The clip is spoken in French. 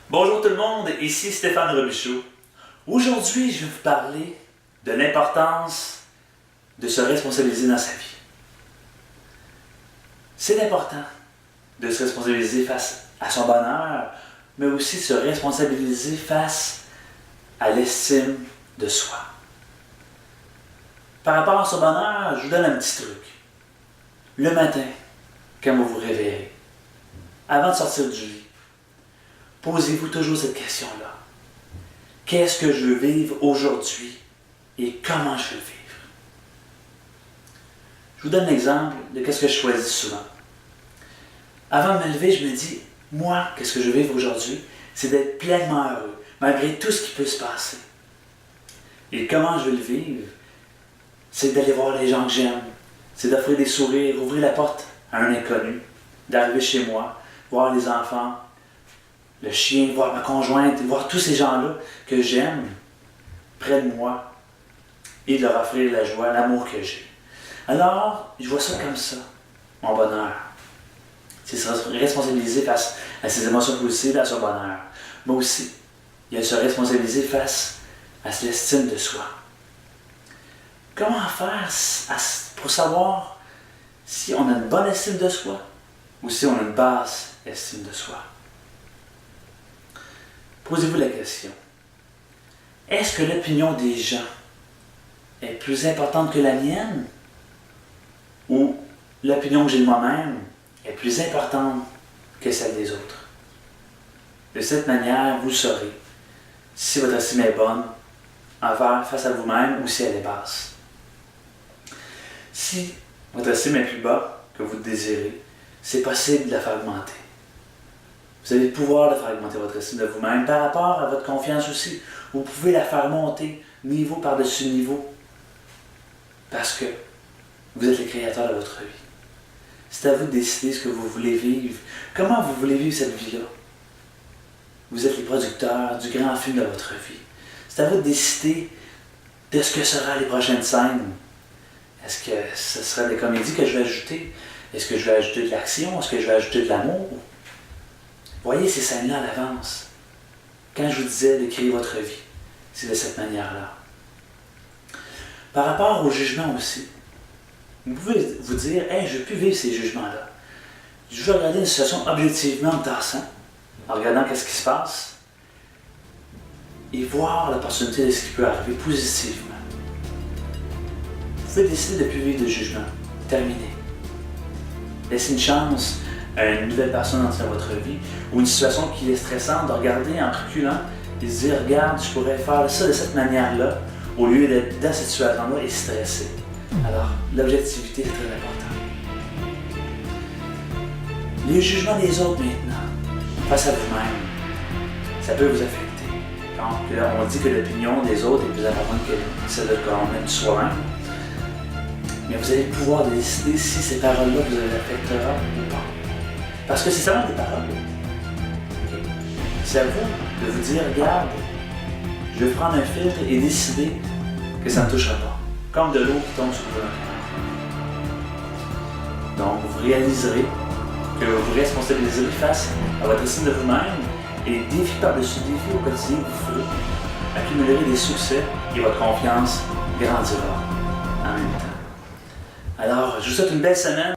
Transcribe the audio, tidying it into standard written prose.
Bonjour tout le monde, ici Stéphane Robichaud. Aujourd'hui, je vais vous parler de l'importance de se responsabiliser dans sa vie. C'est important de se responsabiliser face à son bonheur, mais aussi de se responsabiliser face à l'estime de soi. Par rapport à son bonheur, je vous donne un petit truc. Le matin, quand vous vous réveillez, avant de sortir du lit, posez-vous toujours cette question-là. Qu'est-ce que je veux vivre aujourd'hui et comment je veux le vivre? Je vous donne l'exemple de ce que je choisis souvent. Avant de me lever, je me dis, moi, qu'est-ce que je veux vivre aujourd'hui? C'est d'être pleinement heureux, malgré tout ce qui peut se passer. Et comment je veux le vivre? C'est d'aller voir les gens que j'aime, c'est d'offrir des sourires, ouvrir la porte à un inconnu, d'arriver chez moi, voir les enfants, le chien, voir ma conjointe, voir tous ces gens-là que j'aime près de moi et de leur offrir la joie, l'amour que j'ai. Alors, je vois ça comme ça, mon bonheur. C'est se responsabiliser face à ses émotions positives, à son bonheur. Mais aussi, il y a se responsabiliser face à l'estime de soi. Comment faire pour savoir si on a une bonne estime de soi ou si on a une basse estime de soi? Posez-vous la question. Est-ce que l'opinion des gens est plus importante que la mienne? Ou l'opinion que j'ai de moi-même est plus importante que celle des autres? De cette manière, vous saurez si votre estime est bonne face à vous-même ou si elle est basse. Si votre estime est plus bas que vous le désirez, c'est possible de la faire augmenter. Vous avez le pouvoir de faire augmenter votre estime de vous-même par rapport à votre confiance aussi. Vous pouvez la faire monter niveau par-dessus niveau. Parce que vous êtes le créateur de votre vie. C'est à vous de décider ce que vous voulez vivre. Comment vous voulez vivre cette vie-là? Vous êtes les producteurs du grand film de votre vie. C'est à vous de décider de ce que seront les prochaines scènes. Est-ce que ce sera des comédies que je vais ajouter? Est-ce que je vais ajouter de l'action? Est-ce que je vais ajouter de l'amour? Voyez ces scènes-là à l'avance. Quand je vous disais de créer votre vie, c'est de cette manière-là. Par rapport au jugement aussi, vous pouvez vous dire, « Hey, je ne veux plus vivre ces jugements-là. Je veux regarder une situation objectivement en me tassant, en regardant ce qui se passe, et voir l'opportunité de ce qui peut arriver positivement. » Vous pouvez décider de ne plus vivre de jugement. Terminé. Laissez une chance à une nouvelle personne dans votre vie, ou une situation qui est stressante, de regarder en reculant et se dire, regarde, je pourrais faire ça de cette manière-là, au lieu d'être dans cette situation-là et stresser. Alors, l'objectivité est très importante. Les jugements des autres maintenant, face à vous-même, ça peut vous affecter. Donc, on dit que l'opinion des autres est plus importante que celle de qu'on aime soi-même. Mais vous avez le pouvoir de décider si ces paroles-là vous affecteront ou pas. Parce que c'est seulement des paroles. Okay. C'est à vous de vous dire, regarde, je vais prendre un filtre et décider que ça ne touchera pas. Comme de l'eau qui tombe sur vous. Donc, vous réaliserez que vous vous responsabiliserez face à votre estime de vous-même et défi par-dessus défi au quotidien que vous ferez, accumulerez des succès et votre confiance grandira en même temps. Alors, je vous souhaite une belle semaine.